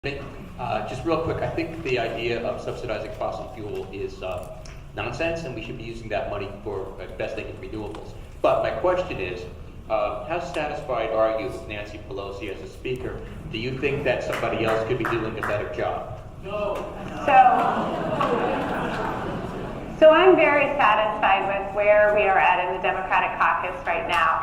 Just real quick, I think the idea of subsidizing fossil fuel is nonsense, and we should be using that money for investing in renewables. But my question is, how satisfied are you with Nancy Pelosi as a speaker? Do you think that somebody else could be doing a better job? No. So I'm very satisfied with where we are at in the Democratic caucus right now.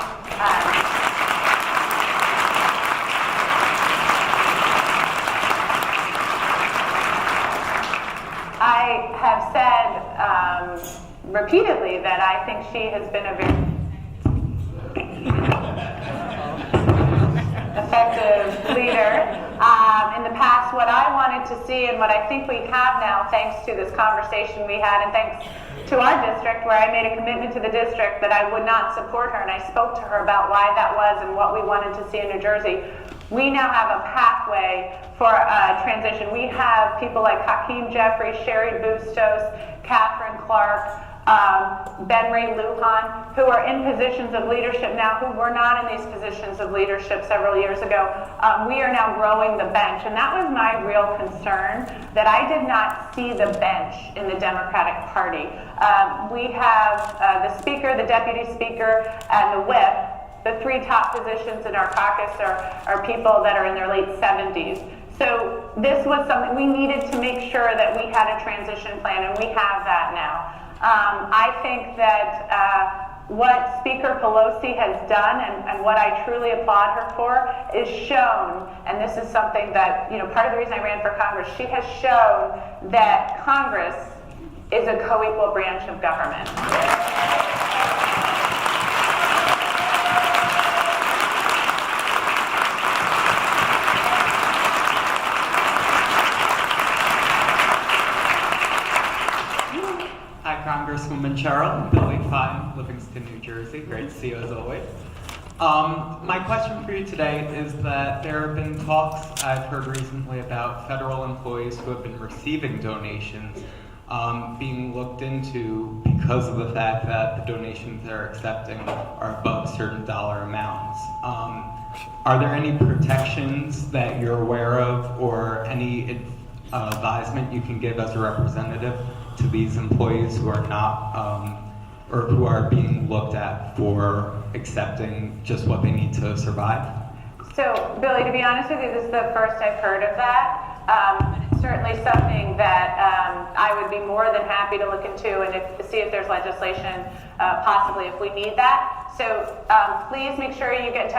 I have said repeatedly that I think she has been a very effective leader. In the past, what I wanted to see and what I think we have now, thanks to this conversation we had and thanks to our district, where I made a commitment to the district that I would not support her, and I spoke to her about why that was and what we wanted to see in New Jersey. We now have a pathway for transition. We have people like Hakeem Jeffries, Sherrill, Catherine Clark, Ben Ray Lujan, who are in positions of leadership now, who were not in these positions of leadership several years ago. We are now growing the bench, and that was my real concern, that I did not see the bench in the Democratic Party. We have the Speaker, the Deputy Speaker, and the Whip. The three top positions in our caucus are people that are in their late 70s. So this was something we needed to make sure that we had a transition plan, and we have that now. I think that what Speaker Pelosi has done, and what I truly applaud her for, is shown, and this is something that, part of the reason I ran for Congress, she has shown that Congress is a co-equal branch of government. Hi, Congresswoman Sherrill, Billy Fine, Livingston, New Jersey. Great to see you as always. My question for you today is that there have been talks I've heard recently about federal employees who have been receiving donations being looked into because of the fact that the donations they're accepting are above certain dollar amounts. Are there any protections that you're aware of, or any advisement you can give as a representative to these employees who are not, or who are being looked at for accepting just what they need to survive? So, Billy, to be honest with you, this is the first I've heard of that. It's certainly something that I would be more than happy to look into and see if there's legislation, possibly if we need that. So please make sure you get in touch